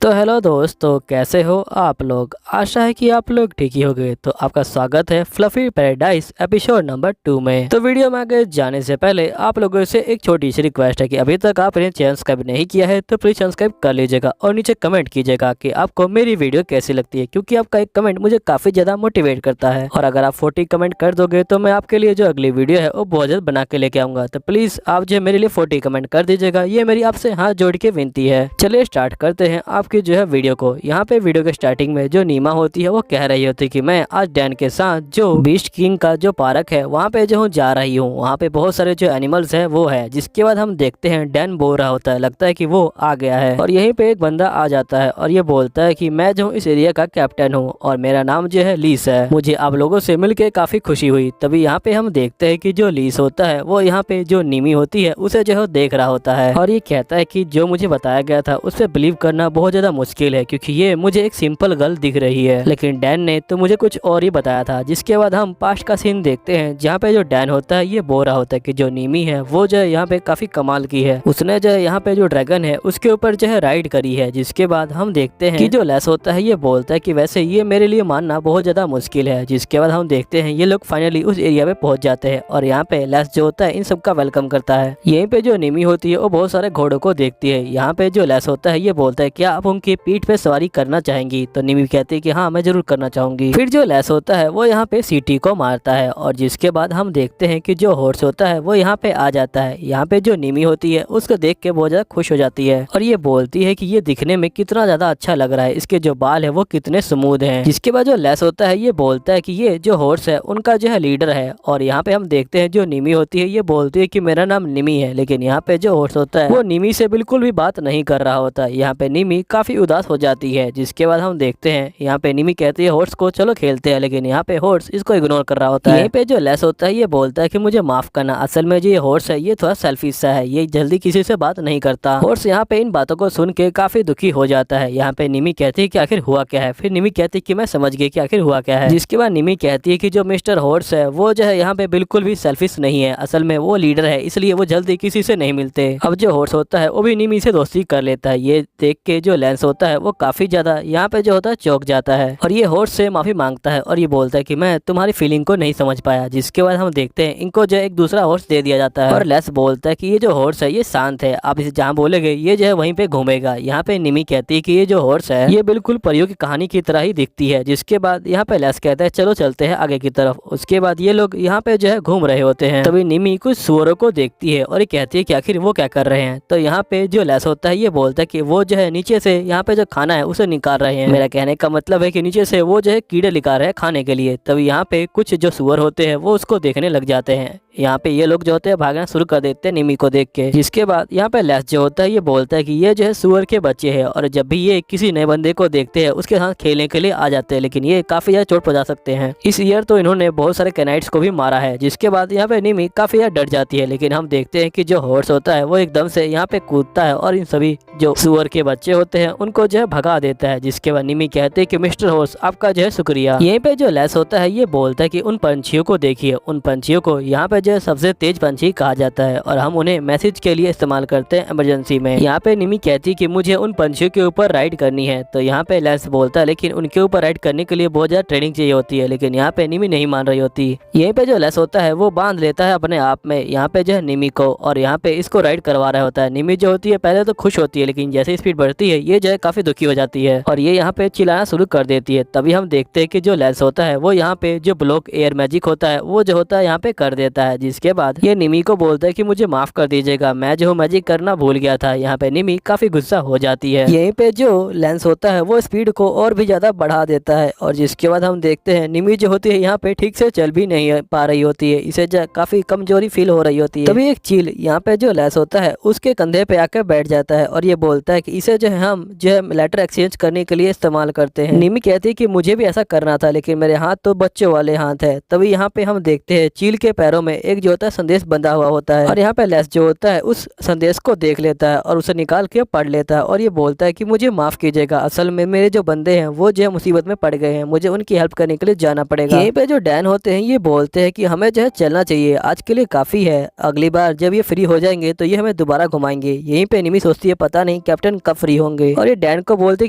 तो हेलो दोस्तों, कैसे हो आप लोग। आशा है कि आप लोग ठीक ही होंगे। तो आपका स्वागत है फ्लफी पैराडाइज एपिसोड नंबर 2 में। तो वीडियो में आगे जाने से पहले आप लोगों से एक छोटी सी रिक्वेस्ट है कि अभी तक आपने चैनल सब्सक्राइब नहीं किया है तो प्लीज सब्सक्राइब कर लीजिएगा और नीचे कमेंट कीजिएगा कि आपको मेरी वीडियो कैसी लगती है, क्योंकि आपका एक कमेंट मुझे काफी ज्यादा मोटिवेट करता है। और अगर आप 40 कमेंट कर दोगे तो मैं आपके लिए जो अगली वीडियो है वो बहुत जल्द बना के लेके आऊंगा। तो प्लीज आप जो मेरे लिए 40 कमेंट कर दीजिएगा, ये मेरी आपसे हाथ जोड़ के विनती है। चलिए स्टार्ट करते हैं आपकी जो है वीडियो को। यहाँ पे वीडियो के स्टार्टिंग में जो नीमा होती है वो कह रही होती है कि मैं आज डैन के साथ जो बीस्ट किंग का जो पार्क है वहाँ पे जो हूँ जा रही हूँ। वहाँ पे बहुत सारे जो एनिमल्स है वो है। जिसके बाद हम देखते हैं डैन बोल रहा होता है, लगता है कि वो आ गया है और यहीं पे एक बंदा आ जाता है और ये बोलता है कि मैं जो हूँ इस एरिया का कैप्टन हूँ और मेरा नाम जो है लीस है। मुझे आप लोगों से मिलके काफी खुशी हुई। तभी यहाँ पे हम देखते हैं कि जो लीस होता है वो यहाँ पे जो निमी होती है उसे जो है देख रहा होता है और ये कहता है कि जो मुझे बताया गया था उस पर बिलीव करना बहुत ज्यादा मुश्किल है, क्योंकि ये मुझे एक सिंपल गर्ल दिख रही है, लेकिन डैन ने तो मुझे कुछ और ही बताया था। जिसके बाद हम पास्ट का सीन देखते हैं जहाँ पे जो डैन होता है ये बोल रहा होता है कि जो निमी है वो जो है यहाँ पे काफी कमाल की है। उसने जो है यहाँ पे जो ड्रैगन है उसके ऊपर जो है राइड करी है। जिसके बाद हम देखते हैं कि जो लेस होता है ये बोलता है कि वैसे ये मेरे लिए मानना बहुत ज्यादा मुश्किल है। जिसके बाद हम देखते हैं ये लोग फाइनली उस एरिया पे पहुंच जाते हैं और यहाँ पे लेस जो होता है इन सबका वेलकम करता है। यहीं पे जो निमी होती है वो बहुत सारे घोड़ों को देखती है। यहाँ पे जो लेस होता है ये बोलता है क्या आप उनकी पीठ पे सवारी करना चाहेंगी। तो निमी कहती है कि हाँ मैं जरूर करना चाहूंगी। फिर जो लेस होता है वो यहाँ पे सीटी को मारता है और जिसके बाद हम देखते हैं कि जो हॉर्स होता है वो यहाँ पे आ जाता है। यहाँ पे जो निमी होती है उसको देख के बहुत ज्यादा खुश हो जाती है और ये बोलती है कि ये दिखने में कितना ज्यादा अच्छा लग रहा है, इसके जो बाल है वो कितने स्मूथ हैं। जिसके बाद जो लेस होता है ये बोलता है कि ये जो हॉर्स है उनका जो है लीडर है और यहाँ पे हम देखते हैं जो निमी होती है ये बोलती है कि मेरा नाम निमी है, लेकिन यहाँ पे जो हॉर्स होता है वो निमी से बिल्कुल भी बात नहीं कर रहा होता। यहाँ पे निमी काफी उदास हो जाती है। जिसके बाद हम देखते हैं यहाँ पे निमी कहती है हॉर्स को चलो खेलते हैं, लेकिन यहाँ पे हॉर्स इसको इग्नोर कर रहा होता है। यहीं पे जो लेस होता है ये बोलता है कि मुझे माफ करना, असल में जो ये हॉर्स है ये थोड़ा सेल्फिश सा है, ये जल्दी किसी से बात नहीं करता। हॉर्स यहाँ पे इन बातों को सुन के काफी दुखी हो जाता है। यहाँ पे निमी कहती है कि आखिर हुआ क्या है। फिर निमी कहती है कि मैं समझ गई कि आखिर हुआ क्या है। जिसके बाद निमी कहती है कि जो मिस्टर हॉर्स है वो जो है यहाँ पे बिल्कुल भी सेल्फिश नहीं है, असल में वो लीडर है, इसलिए वो जल्दी किसी से नहीं मिलते। अब जो हॉर्स होता है वो भी निमी से दोस्ती कर लेता है। ये देख के जो लेंस होता है वो काफी ज्यादा यहाँ पे जो होता है चौंक जाता है और ये हॉर्स से माफी मांगता है और ये बोलता है कि मैं तुम्हारी फीलिंग को नहीं समझ पाया। जिसके बाद हम देखते हैं इनको जो एक दूसरा हॉर्स दे दिया जाता है और लेस बोलता है कि ये जो हॉर्स है ये शांत है, आप इसे जहाँ बोलेगे ये जो है वहीं पे घूमेगा। यहाँ पे निमी कहती है कि ये जो हॉर्स है ये बिल्कुल परियों की कहानी की तरह ही दिखती है। जिसके बाद यहाँ पे लेस कहता है चलो चलते हैं आगे की तरफ। उसके बाद ये लोग यहाँ पे जो है घूम रहे होते हैं। तभी निमी कुछ सुअरों को देखती है और ये कहती है कि आखिर वो क्या कर रहे हैं। तो यहाँ पे जो लेस होता है ये बोलता है कि वो जो है नीचे से यहाँ पे जो खाना है उसे निकाल रहे हैं। मेरा कहने का मतलब है कि नीचे से वो जो है कीड़े निकाल रहे हैं खाने के लिए। तभी यहाँ पे कुछ जो सुअर होते हैं वो उसको देखने लग जाते हैं। यहाँ पे ये लोग जो होते हैं भागना शुरू कर देते हैं निमी को देख के। जिसके बाद यहाँ पे लेस जो होता है ये बोलता है कि ये जो है सुअर के बच्चे हैं और जब भी ये किसी नए बंदे को देखते हैं उसके साथ खेलने के लिए आ जाते हैं, लेकिन ये काफी ज्यादा चोट पहुंचा सकते हैं। इस ईयर तो इन्होंने बहुत सारे कैनाइट्स को भी मारा है। जिसके बाद यहाँ पे निमी काफी ज्यादा डर जाती है, लेकिन हम देखते हैं कि जो हॉर्स होता है वो एकदम से यहाँ पे कूदता है और इन सभी जो सुअर के बच्चे होते हैं उनको जो है भगा देता है। जिसके बाद निमी कहते हैं कि मिस्टर हॉर्स आपका जो है शुक्रिया। यहीं पे जो लेस होता है ये बोलता है कि उन पंछियों को देखिए, उन पंछियों को यहाँ पे जो है सबसे तेज पंछी कहा जाता है और हम उन्हें मैसेज के लिए इस्तेमाल करते हैं इमरजेंसी में। यहाँ पे निमी कहती है कि मुझे उन पंछियों के ऊपर राइड करनी है। तो यहाँ पे लेस बोलता है लेकिन उनके ऊपर राइड करने के लिए बहुत ज्यादा ट्रेनिंग चाहिए होती है, लेकिन यहाँ पे निमी नहीं मान रही होती। यहीं पे जो लेस होता है वो बांध लेता है अपने आप में यहाँ पे जो है निमी को और यहाँ पे इसको राइड करवा रहा होता है। निमी जो होती है पहले तो खुश होती है, लेकिन जैसे स्पीड बढ़ती है ये जो है काफी दुखी हो जाती है और ये यहाँ पे चिल्लाना शुरू कर देती है। तभी हम देखते हैं कि जो लेस होता है वो यहाँ पे जो ब्लॉक एयर मैजिक होता है वो जो होता है यहाँ पे कर देता है। जिसके बाद ये निमी को बोलता है कि मुझे माफ कर दीजिएगा, मैं जो मैजिक करना भूल गया था। यहाँ पे निमी काफी गुस्सा हो जाती है। यहीं पे जो लेंस होता है वो स्पीड को और भी ज्यादा बढ़ा देता है और जिसके बाद हम देखते हैं निमी जो होती है यहाँ पे ठीक से चल भी नहीं पा रही होती है, इसे काफी कमजोरी फील हो रही होती है। तभी एक चील यहाँ पे जो लेस होता है उसके कंधे पे आकर बैठ जाता है और ये बोलता है कि इसे जो है हम जो है लेटर एक्सचेंज करने के लिए इस्तेमाल करते हैं। निमी कहती है कि मुझे भी ऐसा करना था, लेकिन मेरे हाथ तो बच्चों वाले हाथ है। तभी यहाँ पे हम देखते हैं चील के पैरों में एक जो होता है संदेश बंधा हुआ होता है और यहाँ पे लेस जो होता है उस संदेश को देख लेता है और उसे निकाल के पढ़ लेता है और ये बोलता है कि मुझे माफ कीजिएगा, असल में मेरे जो बंदे हैं वो जो है मुसीबत में पड़ गए हैं, मुझे उनकी हेल्प करने के लिए जाना पड़ेगा। यहीं पे जो डैन होते हैं ये बोलते हैं कि हमें जो है चलना चाहिए, आज के लिए काफी है, अगली बार जब ये फ्री हो जाएंगे तो ये हमें दोबारा घुमाएंगे। यहीं पे निमी सोचती है पता नहीं कैप्टन कब फ्री होंगे। पे, और ये डैन को बोलते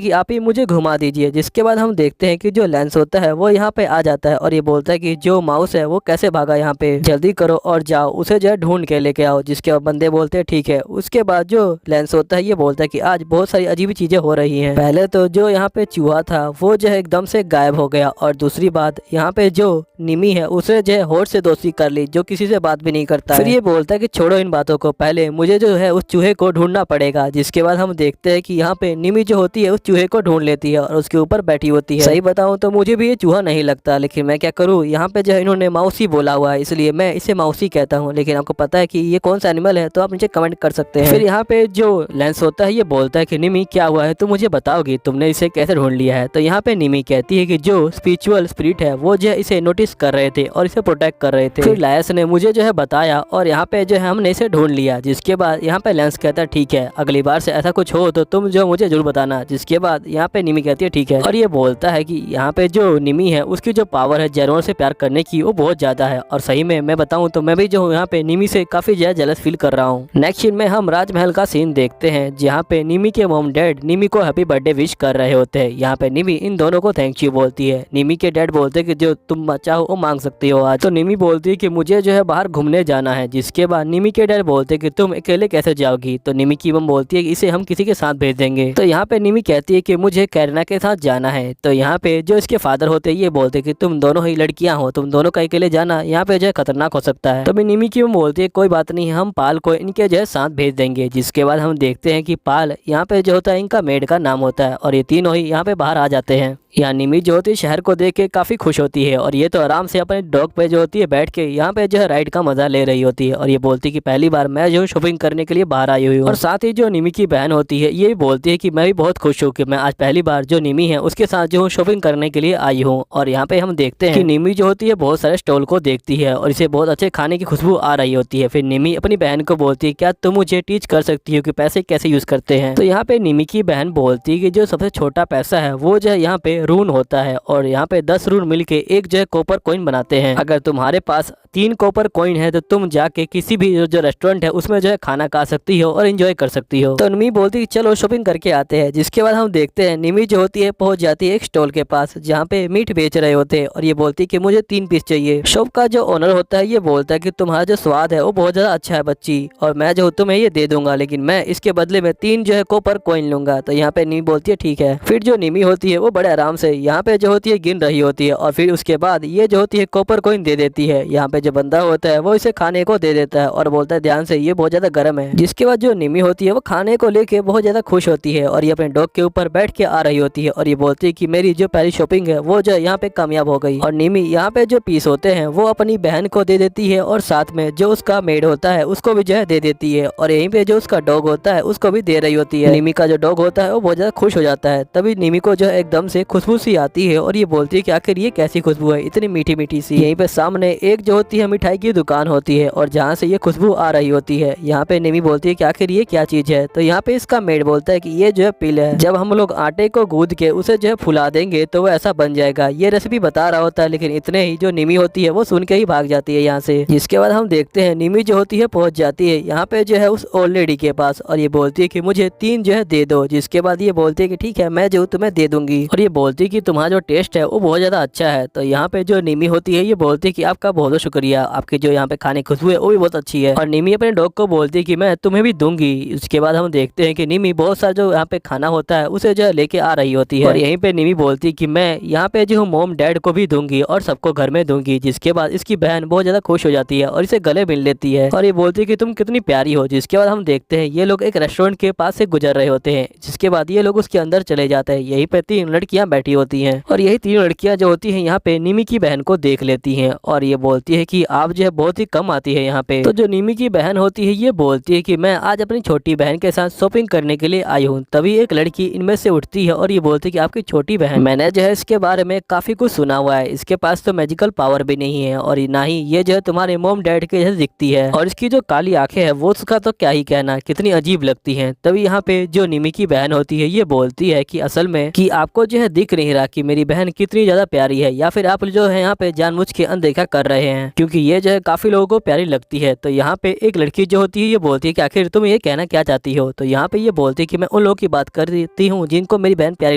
कि आप ही मुझे घुमा दीजिए। जिसके बाद हम देखते हैं कि जो लेंस होता है वो यहाँ पे आ जाता है और ये बोलता है कि जो माउस है वो कैसे भागा यहाँ पे, जल्दी करो और जाओ उसे जो है ढूंढ के लेके आओ। जिसके बाद बंदे बोलते हैं ठीक है। उसके बाद जो लेंस होता है ये बोलता है कि आज बहुत सारी अजीब चीजें हो रही हैं। पहले तो जो यहाँ पे चूहा था वो जो है एकदम से गायब हो गया, और दूसरी बात यहाँ पे जो निमी है उसे जो है होड़ से दोस्ती कर ली, जो किसी से बात भी नहीं करता। फिर ये बोलता है कि छोड़ो इन बातों को, पहले मुझे जो है उस चूहे को ढूंढना पड़ेगा। जिसके बाद हम देखते हैं कि यहाँ पे निमी जो होती है उस चूहे को ढूंढ लेती है और उसके ऊपर बैठी होती है। सही बताऊं तो मुझे भी ये चूहा नहीं लगता, लेकिन मैं क्या करूँ, यहाँ पे जो है इन्होंने माउसी बोला हुआ है इसलिए मैं इसे माउसी कहता हूँ। लेकिन आपको पता है कि ये कौन सा एनिमल है तो आप मुझे कमेंट कर सकते हैं। फिर यहाँ पे जो लेंस होता है ये बोलता है कि निमी क्या हुआ है, तुम मुझे बताओगी तुमने इसे कैसे ढूंढ लिया है। तो यहाँ पे निमी कहती है कि जो स्पिरिचुअल स्पिरिट है वो जो है इसे नोटिस कर रहे थे और इसे प्रोटेक्ट कर रहे थे। फिर लायस ने मुझे जो है बताया और यहाँ पे जो है हमने इसे ढूंढ लिया। जिसके बाद यहाँ पे लेंस कहता है ठीक है, अगली बार से ऐसा कुछ हो तो तुम जो मुझे जरूर बताना। जिसके बाद यहाँ पे निमी कहती है ठीक है, और ये बोलता है कि यहाँ पे जो निमी है उसकी जो पावर है जानवर से प्यार करने की वो बहुत ज्यादा है, और सही में मैं बताऊँ तो मैं भी जो यहाँ पे निमी से काफी ज्यादा जेलस फील कर रहा हूँ। नेक्स्ट सीन में हम राजमहल का सीन देखते हैं जहाँ पे निमी के मॉम डैड निमी को हैप्पी बर्थडे विश कर रहे होते हैं। यहाँ पे निमी इन दोनों को थैंक यू बोलती है। निमी के डैड बोलते हैं कि जो तुम चाहो वो मांग सकती हो आज। तो निमी बोलती है कि मुझे जो है बाहर घूमने जाना है। जिसके बाद निमी के डैड बोलते हैं कि तुम अकेले कैसे जाओगी। तो निमी की मम बोलती है कि इसे हम किसी के साथ भेज देंगे। तो यहाँ पे निमी कहती है कि मुझे कैरना के साथ जाना है। तो यहाँ पे जो इसके फादर होते हैं ये बोलते हैं कि तुम दोनों ही लड़कियां हो, तुम दोनों का अकेले जाना यहाँ पे जो है खतरनाक हो सकता है। तो निमी की मम बोलती है कोई बात नहीं, हम पाल को इनके जो है साथ भेज देंगे। जिसके बाद हम देखते हैं कि पाल यहाँ पे जो होता है इनका मेड का नाम होता है, और ये तीनों ही यहाँ पे बाहर आ जाते हैं। यहाँ निमी जो होती है शहर को देख के काफी खुश होती है, और ये तो आराम से अपने डॉग पे जो होती है बैठ के यहाँ पे जो है राइड का मजा ले रही होती है। और ये बोलती है कि पहली बार मैं जो शॉपिंग करने के लिए बाहर आई हुई हूँ। और साथ ही जो निमी की बहन होती है ये बोलती है कि मैं भी बहुत खुश हूँ कि मैं आज पहली बार जो निमी है उसके साथ जो हूँ शॉपिंग करने के लिए आई हूँ। और यहाँ पे हम देखते हैं कि निमी जो होती है बहुत सारे स्टॉल को देखती है और इसे बहुत अच्छे खाने की खुशबू आ रही होती है। फिर निमी अपनी बहन को बोलती है क्या तुम मुझे टीच कर सकती हो कि पैसे कैसे यूज करते हैं। तो यहाँ पे निमी की बहन बोलती है कि जो सबसे छोटा पैसा है वो जो है यहाँ पे रून होता है, और यहाँ पे 10 रून मिलके एक जो है कॉपर कॉइन बनाते हैं। अगर तुम्हारे पास 3 कॉपर कॉइन है तो तुम जाके किसी भी जो रेस्टोरेंट है उसमें जो है खाना खा सकती हो और एंजॉय कर सकती हो। तो निमी बोलती है चलो शॉपिंग करके आते हैं। जिसके बाद हम देखते हैं निमी जो होती है पहुंच जाती है एक स्टॉल के पास जहाँ पे मीट बेच रहे होते हैं, और ये बोलती है कि मुझे 3 पीस चाहिए। शॉप का जो ओनर होता है ये बोलता है कि तुम्हारा जो स्वाद है वो बहुत ज्यादा अच्छा है बच्ची, और मैं जो तुम्हें ये दे दूंगा, लेकिन मैं इसके बदले में 3 जो है कॉपर कॉइन लूंगा। तो यहाँ पे निमी बोलती है ठीक है। फिर जो निमी होती है वो बड़े आराम से यहाँ पे जो होती है गिन रही होती है, और फिर उसके बाद ये जो होती है कॉपर कॉइन दे देती है। यहाँ पे जो बंदा होता है वो इसे खाने को दे देता है और बोलता है ध्यान से ये बहुत ज्यादा गर्म है। जिसके बाद जो निमी होती है वो खाने को लेके बहुत ज्यादा खुश होती है और ये अपने डॉग के ऊपर बैठ के आ रही होती है, और ये बोलती है कि मेरी जो पहली शॉपिंग है वो जो यहाँ पे कामयाब हो गई। और निमी यहाँ पे जो पीस होते हैं वो अपनी बहन को दे देती है, और साथ में जो उसका मेड होता है उसको भी जो है दे देती है, और यहीं पे जो उसका डॉग होता है उसको भी दे रही होती है। निमी का जो डॉग होता है वो बहुत ज्यादा खुश हो जाता है। तभी निमी को जो है एकदम से खुशबू सी आती है, और ये बोलती है कि आखिर ये कैसी खुशबू है इतनी मीठी मीठी सी। यहीं पे सामने एक जो होती है मिठाई की दुकान होती है, और जहाँ से ये खुशबू आ रही होती है। यहाँ पे निमी बोलती है कि आखिर ये क्या चीज है। तो यहाँ पे इसका मेड बोलता है कि ये जो है पिल है, जब हम लोग आटे को गूंद के उसे जो है फुला देंगे तो वो ऐसा बन जाएगा। ये रेसिपी बता रहा होता है, लेकिन इतने ही जो निमी होती है वो सुन के ही भाग जाती है यहाँ से। जिसके बाद हम देखते हैं निमी जो होती है पहुंच जाती है यहाँ पे जो है उस ओल्ड लेडी के पास, और ये बोलती है कि मुझे 3 जो है दे दो। जिसके बाद ये बोलती है कि ठीक है मैं जो तुम्हें दे दूंगी, और ये बोलती है कि तुम्हारा जो टेस्ट है वो बहुत ज्यादा अच्छा है। तो यहाँ पे जो निमी होती है ये बोलती है कि आपका बहुत बहुत शुक्रिया, आपकी जो यहाँ पे खाने खुशबू है वो भी बहुत अच्छी है। और निमी अपने डॉग को बोलती है कि मैं तुम्हें भी दूंगी। उसके बाद हम देखते हैं कि निमी बहुत सारा जो यहाँ पे खाना होता है उसे जो है लेके आ रही होती है, और यहीं पे निमी बोलती है कि मैं यहाँ पे जो मॉम डैड को भी दूंगी और सबको घर में दूंगी। जिसके बाद इसकी बहन बहुत ज्यादा खुश हो जाती है और इसे गले मिल लेती है, और ये बोलती है कि तुम कितनी प्यारी हो। जिसके बाद हम देखते हैं ये लोग एक रेस्टोरेंट के पास से गुजर रहे होते हैं। जिसके बाद ये लोग उसके अंदर चले जाते हैं। यहीं पे 3 लड़कियां बैठी होती हैं, और यही 3 लड़कियां जो होती हैं यहाँ पे निमी की बहन को देख लेती हैं, और ये बोलती है कि आप जो है बहुत ही कम आती है यहाँ पे। तो जो निमी की बहन होती है ये बोलती है कि मैं आज अपनी छोटी बहन के साथ शॉपिंग करने के लिए आई हूँ। तभी एक लड़की इनमें से उठती है और ये बोलती है कि आपकी छोटी बहन, मैंने जो है इसके बारे में काफी कुछ सुना हुआ है, इसके पास तो मैजिकल पावर भी नहीं है, और ना ही ये जो है तुम्हारे मॉम डैड के जैसे दिखती है, और इसकी जो काली आंखें है वो उसका तो क्या ही कहना, कितनी अजीब लगती है। तभी यहाँ पे जो निमी की बहन होती है ये बोलती है कि असल में कि आपको जो है दिख नहीं रहा कि मेरी बहन कितनी ज्यादा प्यारी है, या फिर आप जो है यहाँ पे जानबूझ के अनदेखा कर रहे हैं, क्योंकि ये जो है काफी लोगों को प्यारी लगती है। तो यहाँ पे एक लड़की जो होती है ये बोलती है कि आखिर तुम ये कहना क्या चाहती हो। तो यहाँ पे ये बोलती है कि मैं उन लोगों की बात करती हूँ जिनको मेरी बहन प्यारी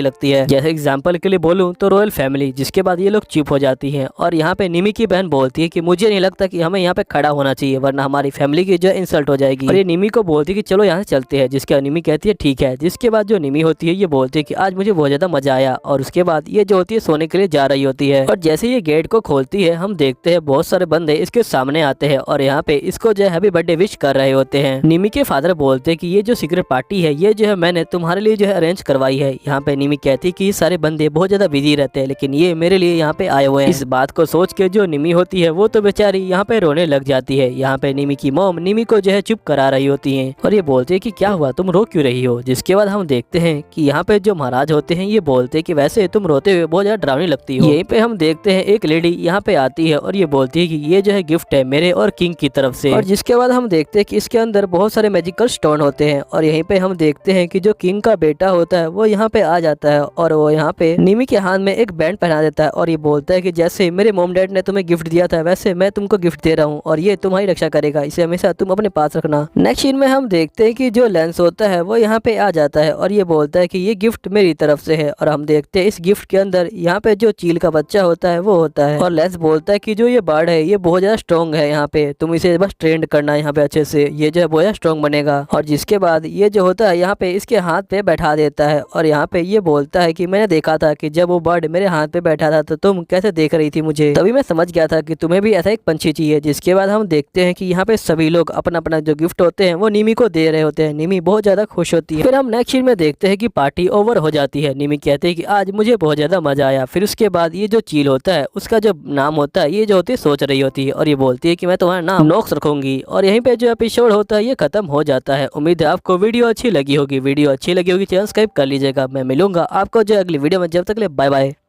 लगती है। जैसे एग्जाम्पल के लिए बोलूँ तो रॉयल फैमिली। जिसके बाद ये लोग चुप हो जाती है और यहाँ पे निमी की बहन बोलती है कि मुझे नहीं लगता कि हमें यहाँ पे खड़ा होना चाहिए, वरना हमारी फैमिली की जो इंसल्ट हो जाएगी। और ये निमी को बोलती है कि चलो यहाँ से चलते हैं, जिसके निमी कहती है ठीक है। जिसके बाद जो निमी होती है ये बोलती है कि आज मुझे बहुत ज्यादा मजा आया, और उसके बाद ये जो होती है सोने के लिए जा रही होती है। और जैसे ये गेट को खोलती है हम देखते हैं बहुत सारे बंदे इसके सामने आते हैं और यहाँ पे इसको जो है हैप्पी बर्थडे विश कर रहे होते हैं। निमी के फादर बोलते हैं कि ये जो सीक्रेट पार्टी है ये जो है मैंने तुम्हारे लिए जो है अरेंज करवाई है। यहाँ पे निमी कहती है कि सारे बंदे बहुत ज्यादा बिजी रहते हैं, लेकिन ये मेरे लिए यहाँ पे आए हुए हैं। इस बात को सोच के जो निमी होती है वो तो बेचारी यहाँ पे रोने लग जाती है। यहाँ पे निमी की मॉम निमी को जो है चुप करा रही होती है और ये बोलते है कि क्या हुआ, तुम रो क्यों रही हो। जिसके बाद हम देखते हैं कि यहाँ पे जो महाराज होते हैं ये बोलते हैं कि वैसे तुम रोते हुए बहुत ज्यादा डरावनी लगती हो। यहीं पे हम देखते हैं एक लेडी यहाँ पे आती है और ये बोलती है कि ये जो है गिफ्ट है मेरे और किंग की तरफ से। और जिसके बाद हम देखते हैं कि इसके अंदर बहुत सारे मैजिकल स्टोन होते हैं और यहीं पे हम देखते हैं कि जो किंग का बेटा होता है वो यहाँ पे आ जाता है और वो यहाँ पे निमी के हाथ में एक बैंड पहना देता है और ये बोलता है कि जैसे मेरे मॉम डैड ने तुम्हें गिफ्ट दिया था वैसे मैं तुमको गिफ्ट दे रहा हूँ और ये तुम्हारी रक्षा करेगा, इसे हमेशा तुम अपने पास रखना। नेक्स्ट सीन में हम देखते हैं कि जो लेंस होता है वो यहाँ पे आ जाता है और ये बोलता है कि ये गिफ्ट मेरी तरफ से है। और हम देखते हैं इस गिफ्ट के अंदर यहाँ पे जो चील का बच्चा होता है वो होता है। और लेंस बोलता है कि जो ये बर्ड है ये बहुत ज्यादा स्ट्रॉन्ग है, यहाँ पे तुम इसे बस ट्रेंड करना है यहाँ पे अच्छे से, ये जो है बहुत ज्यादा स्ट्रॉन्ग बनेगा। और जिसके बाद ये जो होता है यहाँ पे इसके हाथ पे बैठा देता है और यहाँ पे ये बोलता है कि मैंने देखा था कि जब वो बर्ड मेरे हाथ पे बैठा था तो तुम कैसे देख रही थी मुझे, तभी मैं समझ गया था कि तुम्हें भी ऐसा एक पंछी चाहिए। जिसके बाद हम देखते हैं कि यहाँ पे सभी लोग अपना अपना जो गिफ्ट होते हैं वो निमी को दे रहे होते हैं। निमी बहुत ज्यादा खुश होती है। फिर हम नेक्स्ट सीन में देखते हैं कि पार्टी ओवर हो जाती है। निमी कहते हैं कि आज मुझे बहुत ज्यादा मजा आया। फिर उसके बाद ये जो चील होता है उसका जो नाम होता है ये जो होती है सोच रही होती है और ये बोलती है कि मैं तुम्हारा नाम नॉक्स रखूंगी। और यहीं पे जो एपिसोड होता है ये खत्म हो जाता है। उम्मीद है आपको वीडियो अच्छी लगी होगी। वीडियो अच्छी लगी होगी चैनल सब्सक्राइब कर लीजिएगा। मैं मिलूंगा आपको जो अगली वीडियो में, जब तक ले बाय बाय।